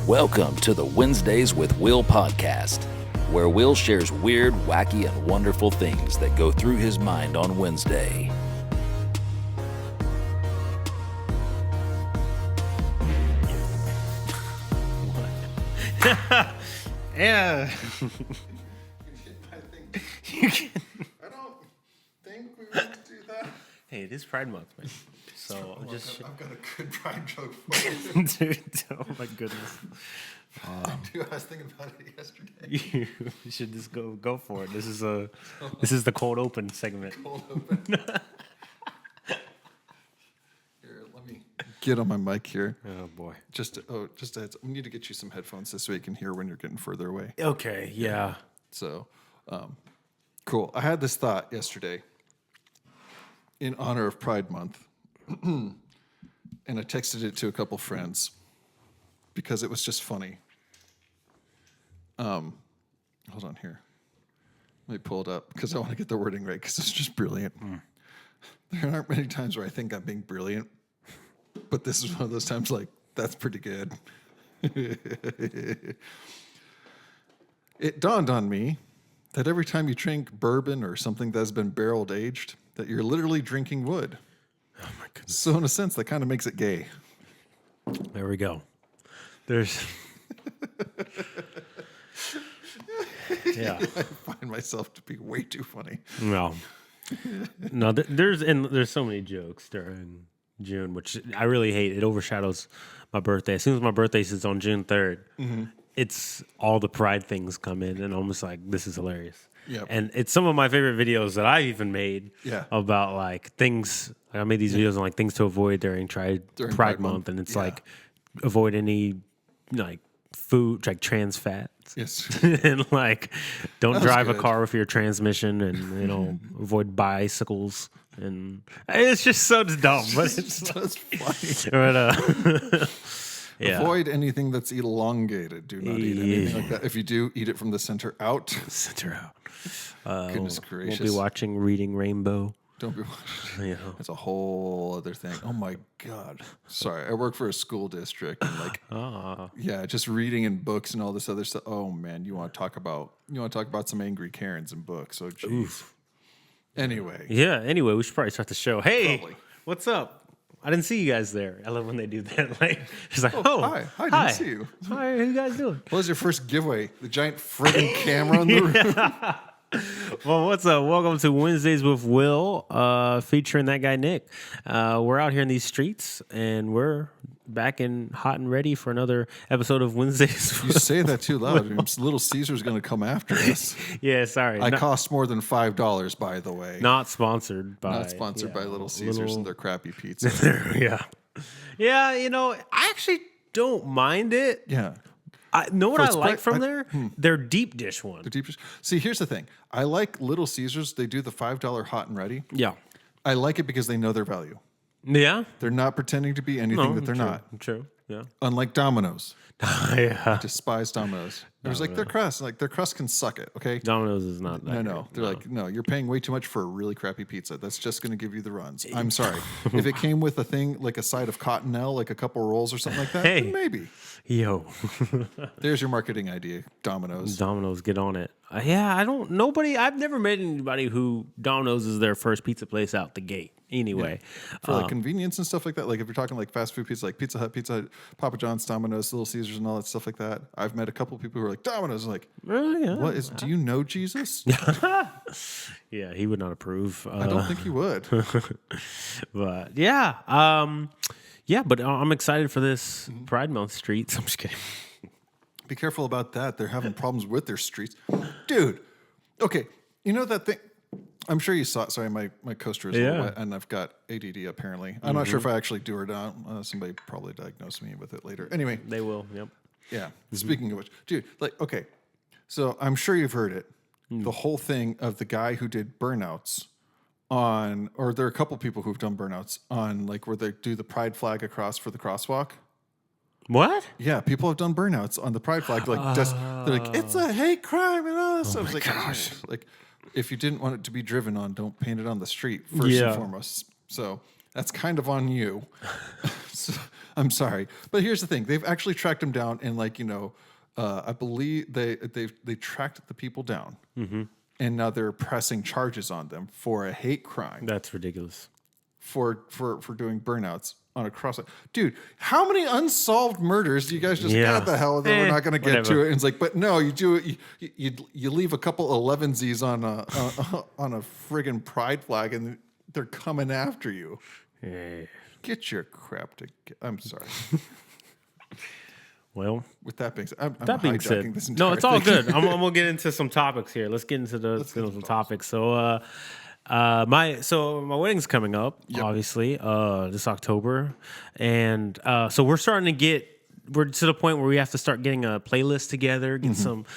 Welcome to the Wednesdays with Will podcast, where Will shares weird, wacky, and wonderful things that go through his mind on Wednesday. Yeah. I don't think we want to do that. Hey, it is Pride Month, man. So I've got a good pride joke for you. dude, oh my goodness. Dude, I was thinking about it yesterday. You should just go for it. This is the cold open segment. Cold open. Here, let me get on my mic here. Oh boy. Just a heads up. We need to get you some headphones this way you can hear when you're getting further away. Okay, yeah. So, cool. I had this thought yesterday in honor of Pride Month, and I texted it to a couple friends because it was just funny. Hold on here. Let me pull it up because I want to get the wording right because it's just brilliant. There aren't many times where I think I'm being brilliant, but this is one of those times like, that's pretty good. It dawned on me that every time you drink bourbon or something that's been barreled aged, that you're literally drinking wood. Oh my goodness. So in a sense, that kind of makes it gay. There we go. There's yeah. I find myself to be way too funny. No. There's so many jokes during June, which I really hate. It overshadows my birthday. As soon as my birthday is on June 3rd, it's all the pride things come in, and I'm just like, this is hilarious. Yep. And it's some of my favorite videos that I even made about like things. I made these videos on like things to avoid during Pride Month, and it's like avoid any like food, like trans fats. Yes. And like don't drive good. a car with your transmission, and avoid bicycles. And it's just so dumb, but it's That's funny. but yeah. Avoid anything that's elongated. Do not eat anything like that. If you do, eat it from the center out. Center out. Goodness gracious. Won't be watching Reading Rainbow. Don't be watching. Yeah. That's a whole other thing. Oh my God. Sorry. I work for a school district and like, just reading in books and all this other stuff. Oh man, you want to talk about some angry Karens in books. Oh geez. Anyway. Yeah. Anyway, we should probably start the show. Hey, Probably. what's up? I didn't see you guys there. I love when they do that. Like, she's like, Hi, didn't see you. Hi, how you guys doing? What was your first giveaway? The giant friggin' camera in the room? Well, what's up? Welcome to Wednesdays with Will, featuring that guy Nick. We're out here in these streets, and we're back and hot and ready for another episode of Wednesdays. You say that too loud. Little Caesar's going to come after us. Yeah, sorry. I cost more than $5, by the way. Not sponsored by. Not sponsored by Little Caesars and their crappy pizza. Yeah. Yeah, I actually don't mind it. Yeah. I know what For I its like pri- from there? Their deep dish one. The deepest. See, here's the thing. I like Little Caesars. They do the $5 hot and ready. Yeah. I like it because they know their value. Yeah? They're not pretending to be anything that they're not. True. Yeah. Unlike Domino's. Yeah. Despise Domino's. It was like their crust. Like their crust can suck it. Okay. Domino's is not that. No. They're like, no, you're paying way too much for a really crappy pizza. That's just going to give you the runs. I'm sorry. If it came with a thing like a side of Cottonelle, like a couple rolls or something like that, Hey. then maybe. Yo. There's your marketing idea, Domino's. Domino's, get on it. I've never met anybody who Domino's is their first pizza place out the gate. Anyway. For like convenience and stuff like that. Like if you're talking like fast food pizza, like Pizza Hut, Papa John's, Domino's, Little Caesars, and all that stuff like that. I've met a couple of people who are like, Domino's. I'm like, Really? Yeah. do you know Jesus? Yeah, he would not approve. I don't think he would. But yeah. But I'm excited for this Pride Month streets. I'm just kidding. Be careful about that. They're having problems with their streets. Dude, okay. You know that thing? I'm sure you saw it. Sorry, my coaster is a little wet, and I've got ADD apparently. I'm not sure if I actually do or not. Somebody probably diagnosed me with it later. Anyway. They will, yep. Yeah. Speaking of which, dude, like, okay. So I'm sure you've heard it. The whole thing of the guy who did burnouts or there are a couple people who've done burnouts on like where they do the pride flag across for the crosswalk. What? Yeah, people have done burnouts on the pride flag. Like, they're like, it's a hate crime and all this stuff. It's like, gosh. Like, if you didn't want it to be driven on, don't paint it on the street first and foremost. So that's kind of on you. So, I'm sorry, but here's the thing: they've actually tracked him down, and I believe they tracked the people down, and now they're pressing charges on them for a hate crime. That's ridiculous. For doing burnouts on a cross. Dude, how many unsolved murders do you guys just got the hell that we're not going to get to it? And it's like, but no, you do it. You leave a couple 11s on a friggin' pride flag, and they're coming after you. Yeah. Get your crap together. I'm sorry. Well, with that being said, I'm being said, this entire no, it's all thing. good. I'm gonna get into some topics here. Let's get into some topics. So, my wedding's coming up, obviously, this October, and so we're to the point where we have to start getting a playlist together,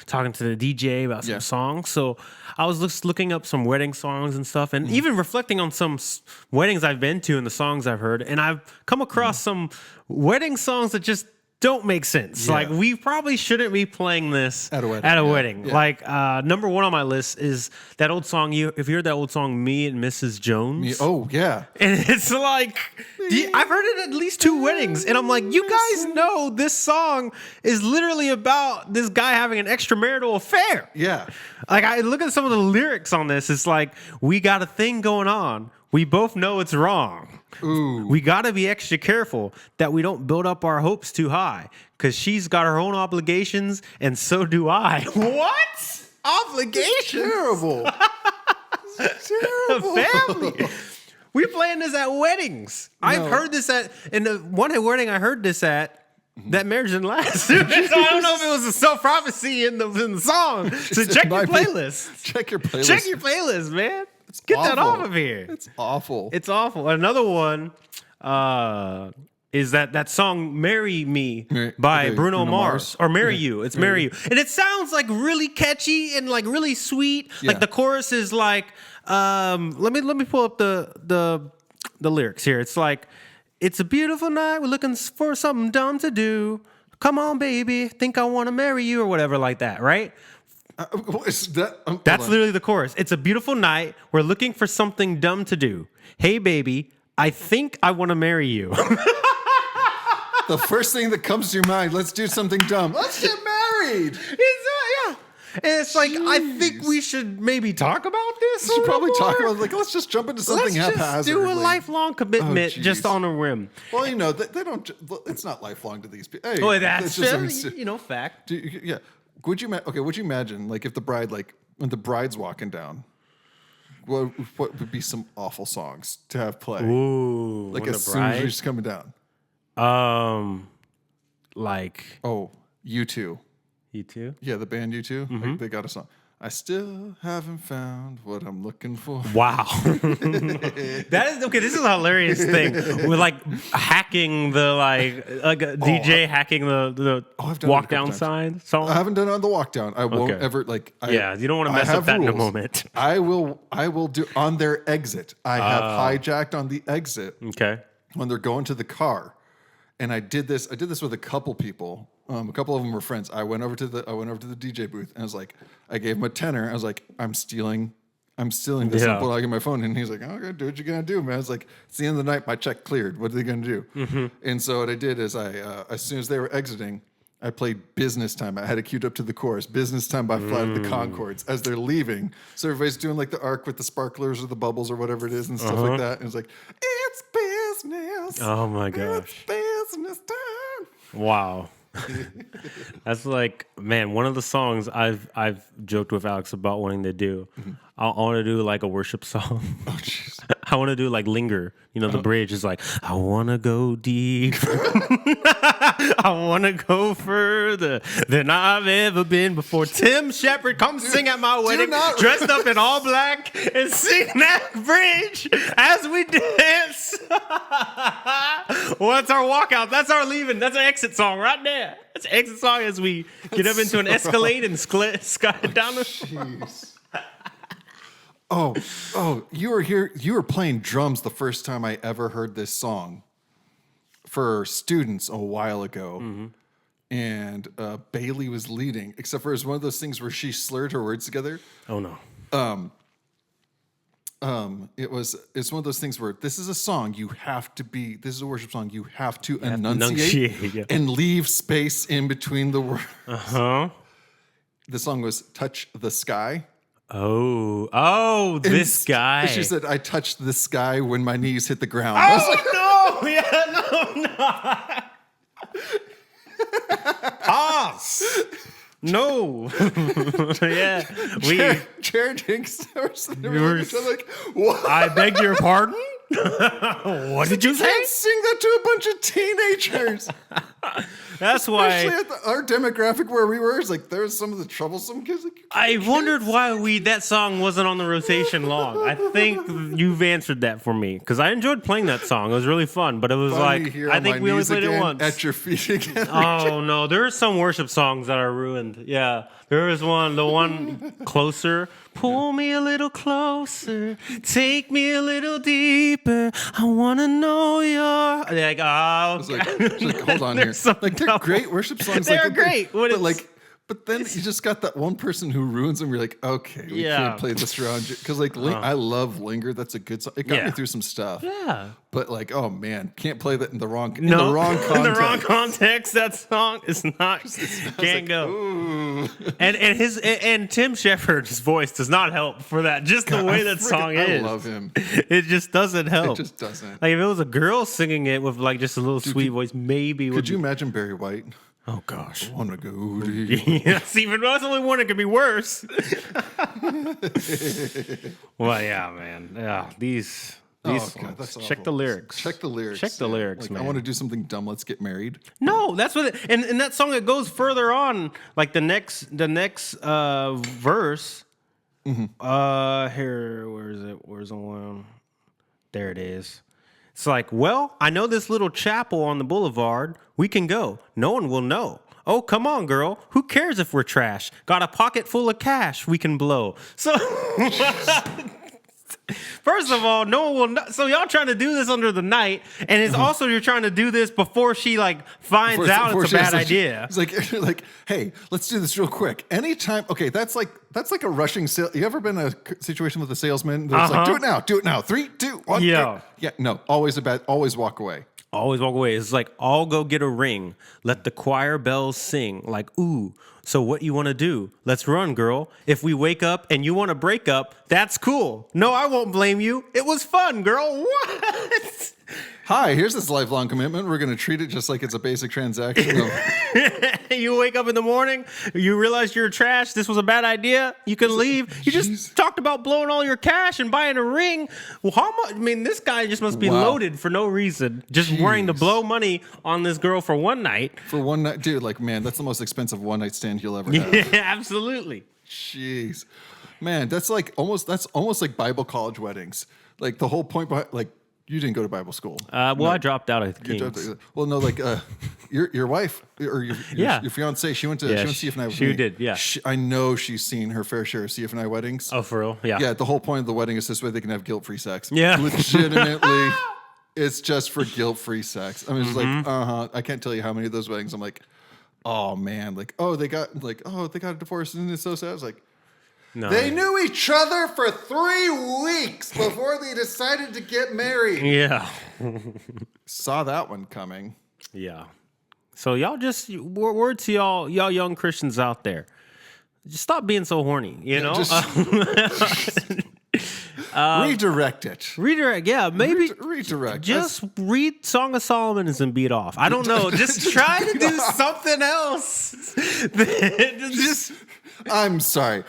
talking to the DJ about some songs. So I was just looking up some wedding songs and stuff, and even reflecting on some weddings I've been to and the songs I've heard, and I've come across some wedding songs that just don't make sense. Yeah. Like, we probably shouldn't be playing this at a wedding. Yeah. Like, number one on my list is that old song. If you heard that old song, Me and Mrs. Jones. Oh, yeah. And it's like, I've heard it at least 2 weddings. And I'm like, you guys know this song is literally about this guy having an extramarital affair. Yeah. Like, I look at some of the lyrics on this. It's like, we got a thing going on. We both know it's wrong. Ooh. We got to be extra careful that we don't build up our hopes too high, because she's got her own obligations and so do I. What? Obligations? Terrible. Terrible. Family. We playing this at weddings. No. I've heard this in the one wedding I heard this at. That marriage didn't last. So I don't know if it was a self-prophecy in the song. So check your playlist. Check your playlist. Check your playlist, man. Let's get that off of here. It's awful. It's awful. Another one is that song "Marry Me" by Bruno Mars, or "Marry You." It's "Marry You," and it sounds like really catchy and like really sweet. Yeah. Like the chorus is like, let me pull up the lyrics here. It's like, it's a beautiful night. We're looking for something dumb to do. Come on, baby. Think I want to marry you, or whatever like that, right? That's literally the chorus. It's a beautiful night. We're looking for something dumb to do. Hey, baby, I think I want to marry you. The first thing that comes to your mind, let's do something dumb. Let's get married. And it's like, I think we should maybe talk about this. We should probably talk about, like, let's just jump into something haphazardly. Let's just do a lifelong commitment just on a whim. Well, they don't. It's not lifelong to these people. Hey, that's just fact. Yeah. Would you imagine, like, if the bride, like, when the bride's walking down, what would be some awful songs to have play? Ooh, like, as soon as she's coming down. Like, U2. U2? Yeah, the band U2. Mm-hmm. Like, they got a song. I still haven't found what I'm looking for. Wow. That is okay. This is a hilarious thing. We're like hacking the DJ hacking the walk down sign song. I haven't done it on the walk down. I won't ever you don't want to mess up that rules. In a moment. I will do on their exit. I have hijacked on the exit. Okay. When they're going to the car. And I did this with a couple people. A couple of them were friends. I went over to the DJ booth and I was like, I gave him a tenner. I was like, I'm stealing this and put it on my phone. And he's like, okay, do what you're gonna do, man. I was like, it's the end of the night, my check cleared. What are they gonna do? Mm-hmm. And so what I did is as soon as they were exiting, I played Business Time. I had it queued up to the chorus, Business Time by Flight of the Conchords, as they're leaving. So everybody's doing like the arc with the sparklers or the bubbles or whatever it is and stuff like that. And it's like, it's business. Oh my gosh. It's business time. Wow. That's like, man, one of the songs I've joked with Alex about wanting to do. Mm-hmm. I want to do like a worship song. Oh, jeez. I want to do like Linger. The bridge is like, I want to go deep. I want to go further than I've ever been before. Tim Shepard, come sing at my wedding, dressed up in all black, and sing that bridge as we dance. Well, that's our walkout. That's our leaving. That's our exit song right there. That's an exit song as we get up into an Escalade and skid down the... Jeez. Oh, you were here. You were playing drums the first time I ever heard this song for students a while ago. Mm-hmm. And Bailey was leading, except for it was one of those things where she slurred her words together. Oh, no. it's one of those things where this is a song this is a worship song you have to enunciate and leave space in between the words. The song was "Touch the Sky." This guy. She said, "I touched the sky when my knees hit the ground." I was like, Pause. No. Yeah. Jared Hinks. Like, what? I beg your pardon? What did you say? Sing that to a bunch of teenagers. That's why. Especially at our demographic where we were, is like there's some of the troublesome kids. Like, I wondered why that song wasn't on the rotation long. I think you've answered that for me because I enjoyed playing that song. It was really fun, but it was I think we only played it once. At your feet again. Oh no, there are some worship songs that are ruined. Yeah, there is one. The one Closer. Pull me a little closer, take me a little deeper. I want to know your. Like, hold on here. Like, they're great worship songs. They're great. But then you just got that one person who ruins them. You're like, okay, we can't play this around. Because I love Linger. That's a good song. It got me through some stuff. Yeah. But like, oh man, can't play that in the wrong context. In the wrong context, that song is not. Can't go. Ooh. And Tim Shepard's voice does not help for that. Just the way that song is. I love him. It just doesn't help. It just doesn't. Like if it was a girl singing it with like just a little sweet voice, maybe. Could you imagine Barry White? Oh gosh. I wanna go to you. That's only one that could be worse. Well, yeah, man. Yeah, these that's check awful. the lyrics. Check the lyrics. Check the lyrics, like, man. I want to do something dumb. Let's get married. No, that's what and that song it goes further on, like the next verse. Here, where is it? Where's the one? There it is. It's like, well, I know this little chapel on the boulevard. We can go. No one will know. Oh, come on, girl. Who cares if we're trash? Got a pocket full of cash we can blow. So, first of all, no one will know. So y'all trying to do this under the night, and it's also you're trying to do this before she finds out it's a bad idea. It's like, hey, let's do this real quick. Anytime, okay, that's like a rushing sale. You ever been in a situation with a salesman that's like, do it now, 3, 2, 1. Yeah, no, always walk away. Always walk away. It's like, I'll go get a ring. Let the choir bells sing. Like, ooh, so what you want to do? Let's run, girl. If we wake up and you want to break up, that's cool. No, I won't blame you. It was fun, girl. What? Hi, here's this lifelong commitment. We're going to treat it just like it's a basic transaction. You wake up in the morning, you realize you're trash, this was a bad idea, you can leave. You just talked about blowing all your cash and buying a ring. Well, how much? I mean, this guy just must be loaded for no reason, just worrying to blow money on this girl for one night. For one night? Dude, like, man, that's the most expensive one-night stand you'll ever have. Yeah, absolutely. Jeez. Man, that's almost like Bible college weddings. Like, the whole point behind, like, you didn't go to Bible school. I dropped out of King's. Well, no, like your wife or your fiance, she went to CF&I with me. She did, yeah. I know she's seen her fair share of CF&I weddings. Oh, for real? Yeah. Yeah, the whole point of the wedding is this way they can have guilt-free sex. Yeah. Legitimately, it's just for guilt-free sex. I mean, it's like, I can't tell you how many of those weddings I'm like, oh man, like, they got a divorce and it's so sad. I was like, no. They knew each other for 3 weeks before they decided to get married. Yeah. Saw that one coming. Yeah. So y'all just, word to y'all young Christians out there. Just stop being so horny, you know? Redirect it. Redirect, yeah. Maybe redirect. Just read Song of Solomon and beat off. I don't know. Just try to do something else. I'm sorry.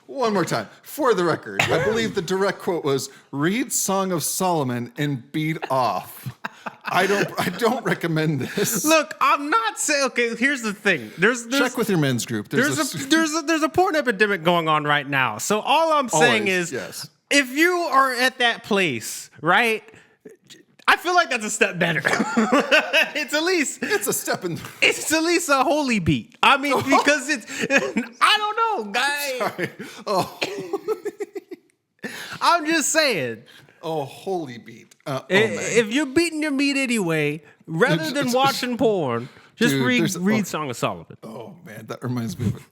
One more time. For the record, I believe the direct quote was, read Song of Solomon and beat off. I don't recommend this. Look, I'm not saying. Okay, here's the thing. There's check with your men's group. There's a porn epidemic going on right now. So all I'm saying is, if you are at that place, right? I feel like that's a step better. It's a step in. It's at least a holy beat. I mean, because I don't know, guys. Sorry. Oh. I'm just saying. Oh, holy beat. If you're beating your meat anyway, rather than watching porn, just read Song of Solomon. Oh, man, that reminds me of it.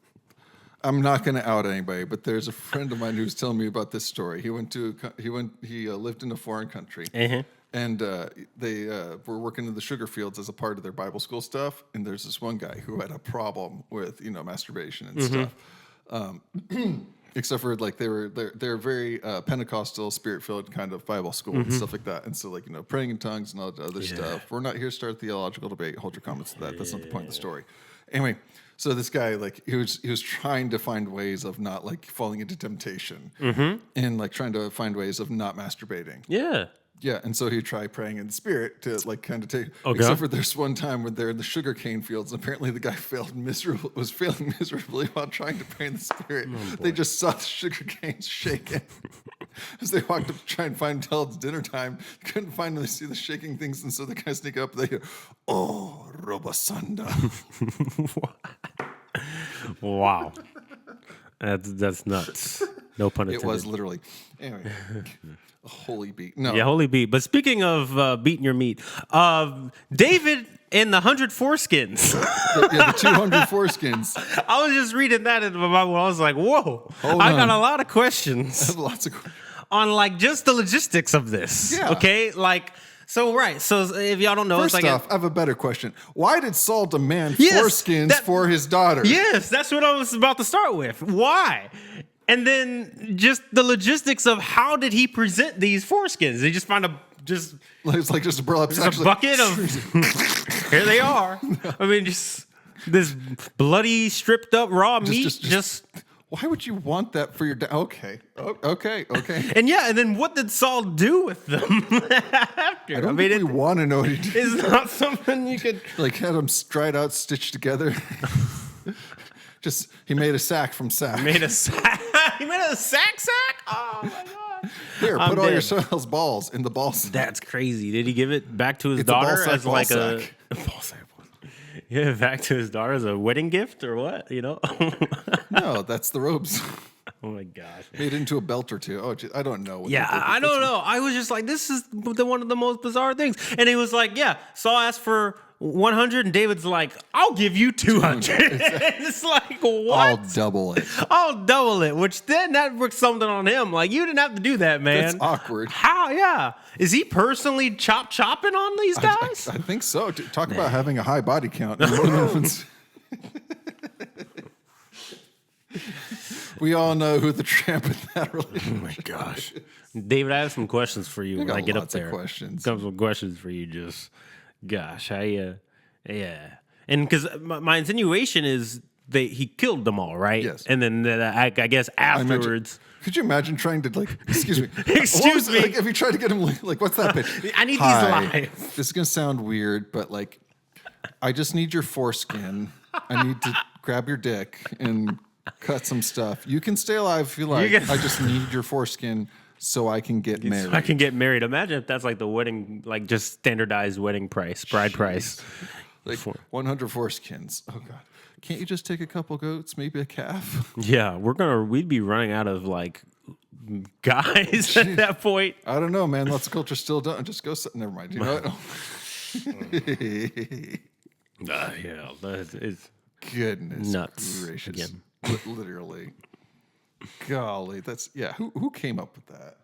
I'm not going to out anybody, but there's a friend of mine who's telling me about this story. He lived in a foreign country, and they were working in the sugar fields as a part of their Bible school stuff. And there's this one guy who had a problem with masturbation and stuff. Except for like they're very Pentecostal, spirit-filled kind of Bible school and stuff like that. And so like praying in tongues and all that other stuff. We're not here to start a theological debate. Hold your comments to that. That's not the point of the story. Anyway, so this guy like he was trying to find ways of not like falling into temptation and like trying to find ways of not masturbating. Yeah, and so he'd try praying in the spirit to like kind of take. Except for there's one time when they're in the sugarcane fields, and apparently the guy was failing miserably while trying to pray in the spirit. They just saw the sugarcane shaking as they walked up to try and find until it's dinner time. Couldn't find them. They see the shaking things, and so the guys sneak up. They go, "Oh, Robasanda." Wow, that's nuts. No pun intended. It was literally. Anyway. A holy beat. No. Yeah, holy beat. But speaking of beating your meat, David and the 100 foreskins. the 200 foreskins. I was just reading that in my Bible. I was like, whoa. I got a lot of questions. I have lots of questions. On like just the logistics of this. Yeah. Okay? Like, so if y'all don't know, First it's like off, I have a better question. Why did Saul demand foreskins for his daughter? Yes, that's what I was about to start with. Why? And then just the logistics of how did he present these foreskins? They just find it's like just a burlap sack. A bucket of here they are. I mean, just this bloody, stripped up raw meat. Just why would you want that for your dad? Okay. And then what did Saul do with them after? I think we want to know what he did. It's not something you could like had them dried out, stitched together. He made a sack from sack. He made a sack. Oh my god! Here, put all your son's balls in the ball sack. That's crazy. Did he give it back to his daughter as like a ball sack? Yeah, back to his daughter as a wedding gift or what? No, that's the robes. Oh my gosh! Made into a belt or two. Oh, I don't know. I don't know. I was just like, this is one of the most bizarre things. And he was like, yeah. Saul asked for 100, and David's like, I'll give you 200. It's like, what? I'll double it. Which then that works something on him. Like, you didn't have to do that, man. That's awkward. How? Yeah. Is he personally chopping on these guys? I think so. Talk about having a high body count. We all know who the tramp in that relationship. Oh my gosh, David, I have some questions for you when I get up there. Questions. Some questions for you. Just, gosh, yeah, and because my insinuation is he killed them all, right? Yes. And then I guess afterwards. Could you imagine trying to excuse me? Excuse me. If you try to get him what's that pitch? I need these live. This is gonna sound weird, but I just need your foreskin. I need to grab your dick and cut some stuff. You can stay alive if you like. I just need your foreskin so I can get married. I can get married. Imagine if that's like the wedding, like just standardized wedding price, bride price. 100 foreskins. Oh God. Can't you just take a couple goats, maybe a calf? Yeah, we'd be running out of guys at that point. I don't know, man. Lots of culture still done. Just go. Never mind. You know what? Yeah, it's goodness nuts. Gracious. Again. Literally. Golly, who came up with that?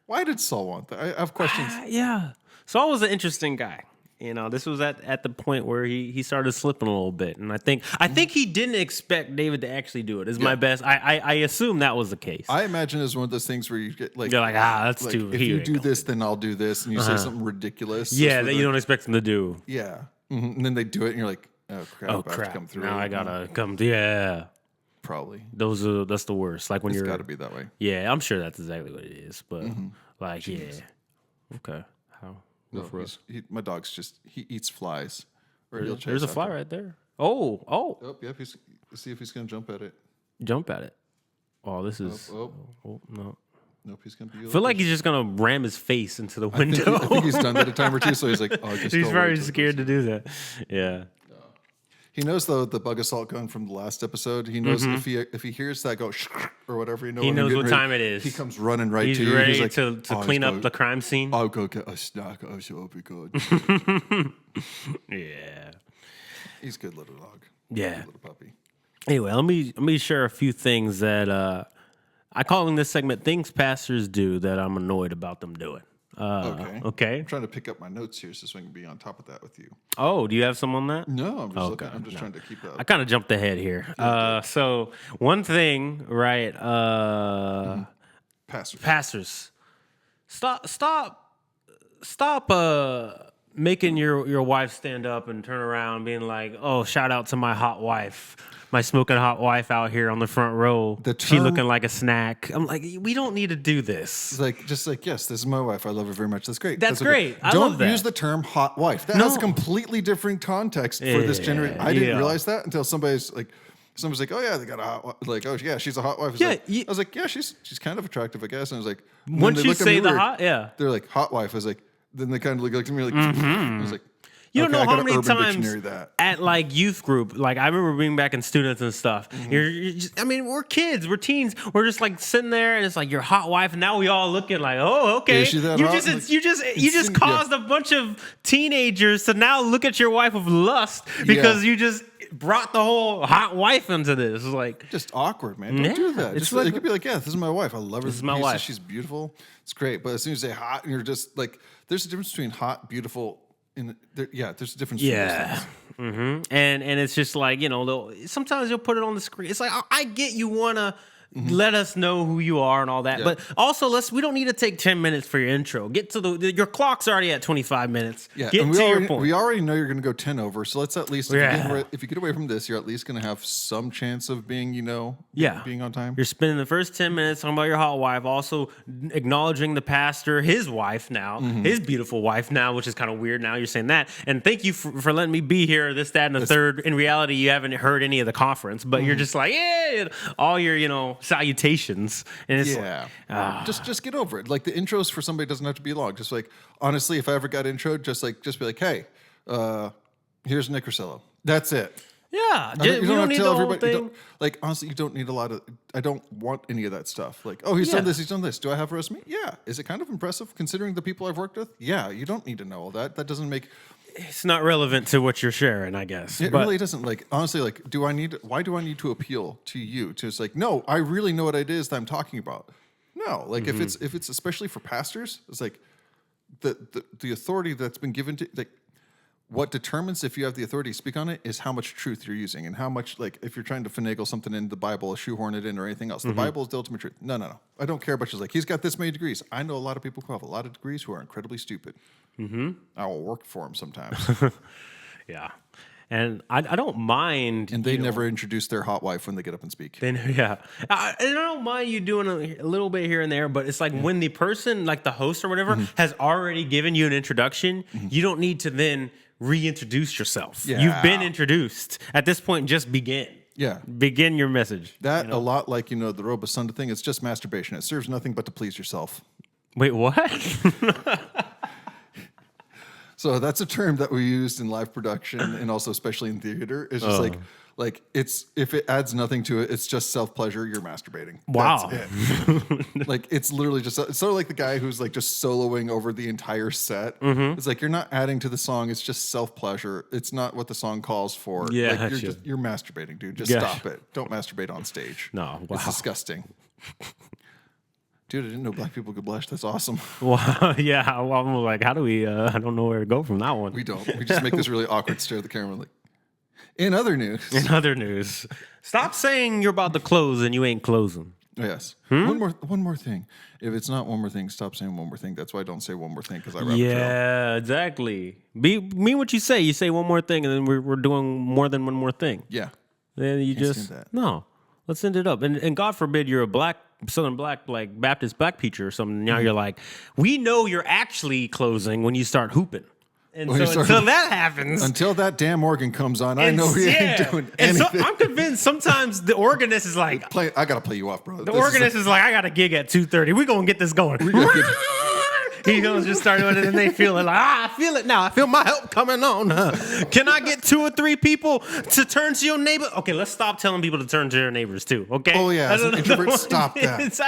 Why did Saul want that? I have questions. Yeah. Saul was an interesting guy. This was at the point where he started slipping a little bit. And I think he didn't expect David to actually do it. Is my best. I assume that was the case. I imagine it's one of those things where you get you're like, that's too. If you do this, then I'll do this, and you say something ridiculous. Yeah, that you don't expect them to do. Yeah, and then they do it, and you're like, oh crap! I have to come through. Now I gotta come. Yeah. Probably. That's the worst. Like when it's got to be that way. Yeah, I'm sure that's exactly what it is. But yeah. Okay. How? No, my dog's he eats flies. There's a fly right there. Oh. Oh, yep. See if he's gonna jump at it. Jump at it. Oh, this is. Oh no. Nope, he's gonna be. I feel like he's just gonna ram his face into the window. I think he's done that a time or two. So he's like, oh, he's probably scared to do that. Yeah. He knows though the bug assault gun from the last episode. He knows if he hears that go or whatever, he knows what time it is. He comes running right to you. He's ready to clean up the crime scene. I'll go get a snack. I shall be good. Yeah, he's a good little dog. Yeah, good little puppy. Anyway, let me share a few things that I call in this segment "Things Pastors Do" that I'm annoyed about them doing. Okay. I'm trying to pick up my notes here so I can be on top of that with you. Oh, do you have some on that? No, I'm just looking. I'm just trying to keep up. I kind of jumped ahead here. So one thing, right? Pastors, stop making your wife stand up and turn around, being like, "Oh, shout out to my hot wife." My smoking hot wife out here on the front row. She looking like a snack. I'm like, we don't need to do this. Just like, yes, this is my wife. I love her very much. That's great. That's great. I don't love that. use the term hot wife. That has a completely different context for this generation. I didn't realize that until somebody's like, oh yeah, they got a hot wife. Like, oh yeah, she's a hot wife. I was like, yeah, she's kind of attractive, I guess. And I was like, once you say the hot, they're like hot wife. I was like, then they kind of look at me like, I was like. You don't know how many times at like youth group, like I remember being back in students and stuff. You're just, we're kids, we're teens, we're just like sitting there, and it's like your hot wife, and now we all looking like, oh, okay. You just caused a bunch of teenagers to now look at your wife with lust because you just brought the whole hot wife into this. It's like just awkward, man. Don't do that. Just like, it could be like, yeah, this is my wife. I love her. This is my wife. She's beautiful. It's great. But as soon as you say hot, and you're just like, there's a difference between hot, beautiful. There's a difference. Yeah, and it's just like, sometimes you'll put it on the screen. It's like, I get you wanna let us know who you are and all that, but also we don't need to take 10 minutes for your intro. Get to your clock's already at 25 minutes. Yeah, get to your point. We already know you're going to go 10 over, so let's at least if you get away from this, you're at least going to have some chance of being being on time. You're spending the first 10 minutes talking about your hot wife, also acknowledging the pastor, his wife now, his beautiful wife now, which is kind of weird now you're saying that. And thank you for letting me be here, this, that, and the third. In reality, you haven't heard any of the conference, but you're just like, all your salutations, and it's just get over it. Like, the intros for somebody doesn't have to be long. Just like, honestly, if I ever got introed, just be like, hey, here's Nick Rosello. That's it. Yeah, you don't need the whole thing. Honestly, you don't need a lot of. I don't want any of that stuff. Like, oh, he's done this, he's done this. Do I have a resume? Yeah. Is it kind of impressive considering the people I've worked with? Yeah. You don't need to know all that. That doesn't make. It's not relevant to what you're sharing, I guess. It really doesn't. Like, honestly, like, why do I need to appeal to you? To it's like, no, I really know what it is that I'm talking about. No, like, if it's especially for pastors, it's like the authority that's been given to, like, what determines if you have the authority to speak on it is how much truth you're using and how much, like, if you're trying to finagle something in the Bible, shoehorn it in or anything else. The Bible is the ultimate truth. No. I don't care about you. Like, he's got this many degrees. I know a lot of people who have a lot of degrees who are incredibly stupid. I will work for him sometimes. Yeah. And I don't mind. And they never introduce their hot wife when they get up and speak. And I don't mind you doing a little bit here and there, but it's like when the person, like the host or whatever, has already given you an introduction, you don't need to then reintroduce yourself. Yeah. You've been introduced. At this point, just begin. Yeah. Begin your message. That a lot like, the Robo Sunda thing, it's just masturbation. It serves nothing but to please yourself. Wait, what? So that's a term that we used in live production and also especially in theater. It's just like it's, if it adds nothing to it, it's just self-pleasure, you're masturbating. Wow. That's it. Like, it's literally just, it's sort of like the guy who's like just soloing over the entire set. It's like, you're not adding to the song, it's just self-pleasure. It's not what the song calls for. Yeah, like, you're masturbating, dude. Just stop it. Don't masturbate on stage. No, wow. It's disgusting. Dude, I didn't know black people could blush. That's awesome. Wow, yeah. Well, I'm like, how do we, I don't know where to go from that one. We don't. We just make this really awkward stare at the camera like, in other news. Stop saying you're about to close and you ain't closing. Yes. One more thing. If it's not one more thing, stop saying one more thing. That's why I don't say one more thing, because I rabbit trail. Yeah, exactly. Mean what you say. You say one more thing, and then we're doing more than one more thing. Yeah. Then you just no. Let's end it up. And God forbid you're a Southern black, like Baptist black preacher or something. Now you're like, we know you're actually closing when you start hooping. And so until that happens, until that damn organ comes on, I know we ain't doing anything. And so I'm convinced sometimes the organist is like, I gotta play you off, bro. The organist is like, I got a gig at 2:30. We're gonna get this going. He's gonna just start doing it, and they feel it like, I feel it now. I feel my help coming on. Can I get 2 or 3 people to turn to your neighbor? Okay, let's stop telling people to turn to their neighbors too. Okay. Oh yeah, as an introvert, stop that.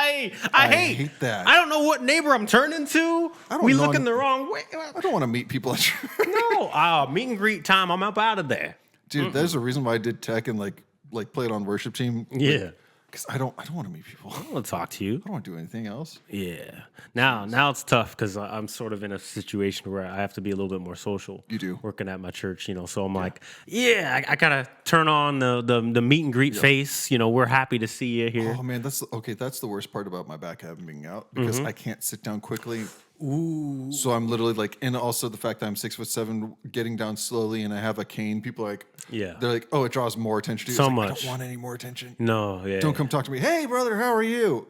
I hate that. I don't know what neighbor I'm turning to. We looking the wrong way. I don't want to meet people at church. No, meet and greet time. I'm up out of there. Dude, there's a reason why I did tech in like like play it on worship team. Yeah. Because I don't want to meet people. I don't want to talk to you. I don't want to do anything else. Yeah. Now it's tough because I'm sort of in a situation where I have to be a little bit more social. You do. Working at my church, so I'm like, I gotta turn on the meet and greet face. We're happy to see you here. Oh man, that's the worst part about my back having being out because I can't sit down quickly. Ooh. So I'm literally like, and also the fact that I'm 6'7", getting down slowly, and I have a cane. People are like, they're like, oh, it draws more attention to you. So like, much. I don't want any more attention. No, yeah. Don't come talk to me. Hey, brother, how are you?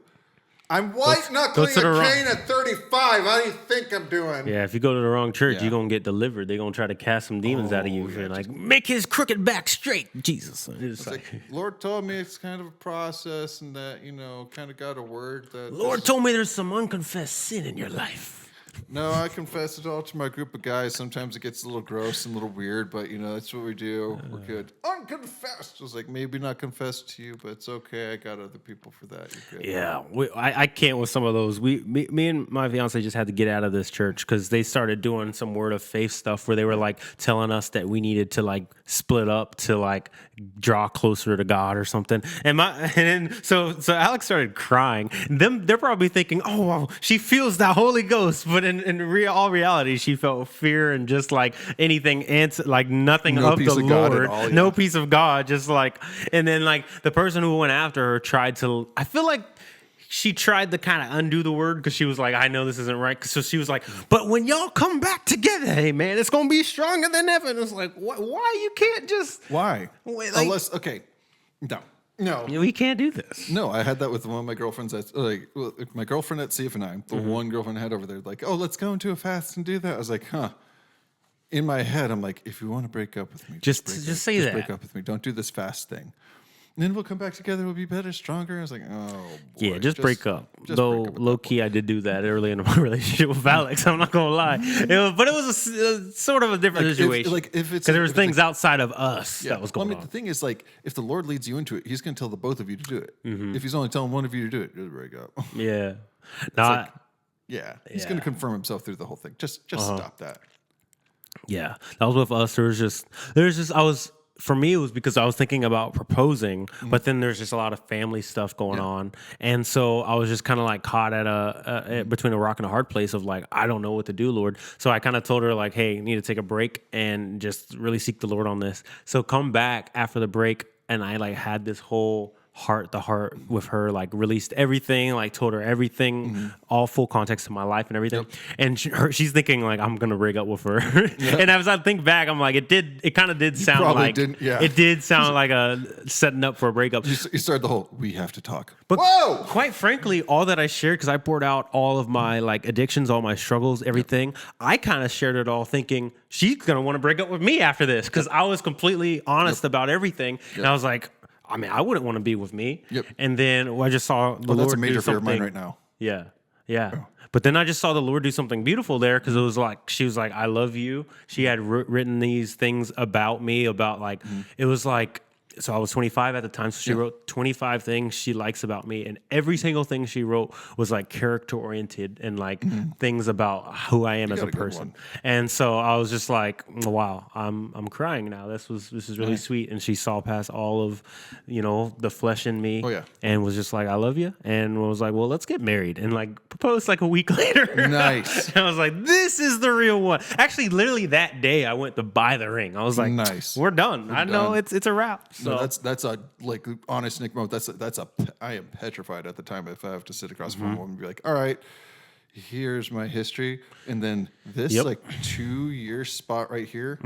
I'm white knuckling a cane at 35. How do you think I'm doing? Yeah, if you go to the wrong church, you're gonna get delivered. They're gonna try to cast some demons out of you. Yeah, like, make his crooked back straight, Jesus. It's like, Lord told me it's kind of a process, and that kind of got a word that Lord told me there's some unconfessed sin in your life. No, I confess it all to my group of guys. Sometimes it gets a little gross and a little weird, but that's what we do. We're good. Unconfessed. I was like, maybe not confessed to you, but it's okay. I got other people for that. You're good. Yeah, I can't with some of those. Me and my fiance just had to get out of this church because they started doing some word of faith stuff where they were like telling us that we needed to like split up to like draw closer to God or something. So Alex started crying. They're probably thinking, oh, wow, she feels the Holy Ghost, but in all reality, she felt fear and just like anything, like nothing no of the Lord, no peace of God, just like, and then like the person who went after her tried to, I feel like she tried to kind of undo the word because she was like, I know this isn't right. So she was like, but when y'all come back together, hey man, it's going to be stronger than ever. And it's like, why you can't just. Why? Like, unless, okay, no. We can't do this. No, I had that with one of my girlfriends. My girlfriend at CF&I, the one girlfriend I had over there, like, oh, let's go into a fast and do that. I was like, huh. In my head, I'm like, if you want to break up with me, just say that. Break up with me. Don't do this fast thing. And then we'll come back together. We'll be better, stronger. I was like, oh, boy. Yeah, just break up. Though, low key, I did do that early in my relationship with Alex. I'm not going to lie. But it was a sort of a different situation. Because there was things outside of us that was going on. The thing is, like, if the Lord leads you into it, he's going to tell the both of you to do it. If he's only telling one of you to do it, it'll break up. Yeah. He's going to confirm himself through the whole thing. Just stop that. Yeah. That was with us. For me, it was because I was thinking about proposing, but then there's just a lot of family stuff going on. And so I was just kind of like caught at between a rock and a hard place of like, I don't know what to do, Lord. So I kind of told her like, hey, you need to take a break and just really seek the Lord on this. So come back after the break. And I like had this whole heart to heart with her, like released everything, like told her everything, all full context of my life and everything. And she's thinking like, I'm going to break up with her. And as I think back, I'm like, it kind of did sound like, it did sound like a setting up for a breakup. You started the whole, we have to talk. But quite frankly, all that I shared, because I poured out all of my like addictions, all my struggles, everything, I kind of shared it all thinking she's going to want to break up with me after this. Cause I was completely honest about everything. And I was like, I mean, I wouldn't want to be with me. And then I just saw the Lord do something. That's a major fear of mine right now. Yeah. But then I just saw the Lord do something beautiful there because it was like, she was like, I love you. She had written these things about me, about like, it was like, so I was 25 at the time. So she wrote 25 things she likes about me. And every single thing she wrote was like character oriented and like things about who I am as a person. And so I was just like, wow, I'm crying now. This is really sweet. And she saw past all of, the flesh in me and was just like, I love you. And was like, well, let's get married. And like proposed like a week later. Nice. And I was like, this is the real one. Actually, literally that day I went to buy the ring. I was like, nice. We're done. I know it's a wrap. So. No, that's a like honest Nick mode. I am petrified at the time if I have to sit across from a woman and be like, all right, here's my history, and then this like 2-year spot right here,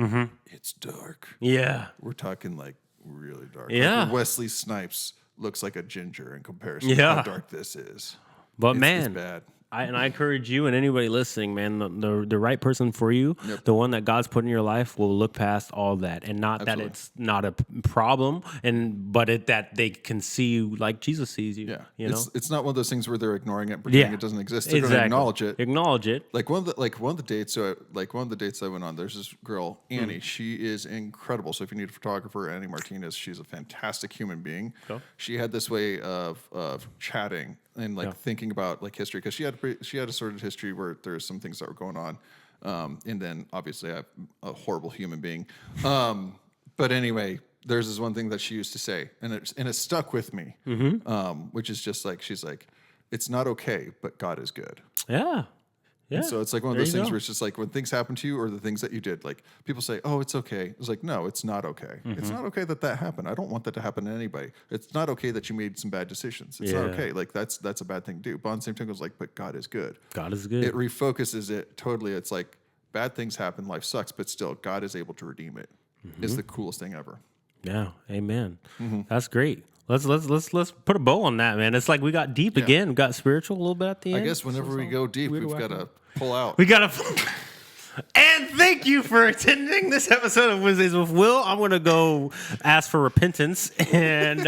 it's dark. Yeah, we're talking like really dark. Yeah, like Wesley Snipes looks like a ginger in comparison to how dark this is. But it's bad. I encourage you and anybody listening, man, the right person for you, the one that God's put in your life will look past all that. And not that it's not a problem, but that they can see you like Jesus sees you. Yeah. You know? It's not one of those things where they're ignoring it, pretending it doesn't exist. They're going to acknowledge it. Acknowledge it. Like one of the dates I went on, there's this girl, Annie. She is incredible. So if you need a photographer, Annie Martinez, she's a fantastic human being. Cool. She had this way of chatting and like thinking about like history, because she had a sort of history where there's some things that were going on, and then obviously I'm a horrible human being. But anyway, there's this one thing that she used to say, and it stuck with me, which is just like, she's like, it's not okay, but God is good. Yeah. Yeah. And so it's like one of those things where it's just like when things happen to you or the things that you did, like people say, oh, it's okay. It's like, no, it's not okay. It's not okay that happened. I don't want that to happen to anybody. It's not okay that you made some bad decisions. It's not okay. Like that's a bad thing to do. But on the same time, it was like, but God is good. God is good. It refocuses it totally. It's like bad things happen, life sucks, but still God is able to redeem it. Is the coolest thing ever. Yeah. Amen. That's great. Let's put a bow on that, man. It's like we got deep again. We got spiritual a little bit at the end. I guess whenever we go deep, we've got to pull out. We got to. And thank you for attending this episode of Wednesdays with Will. I'm going to go ask for repentance, and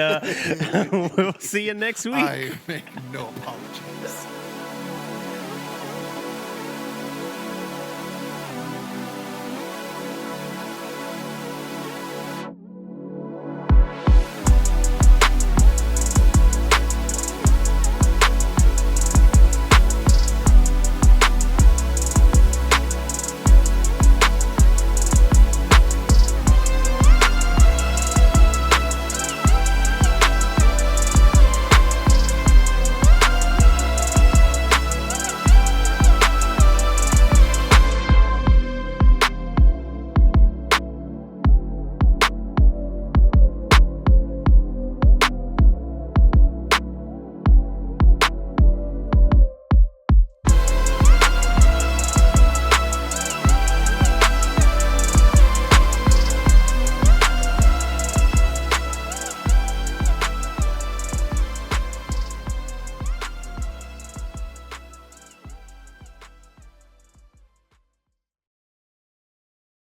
we'll see you next week. I make no apology.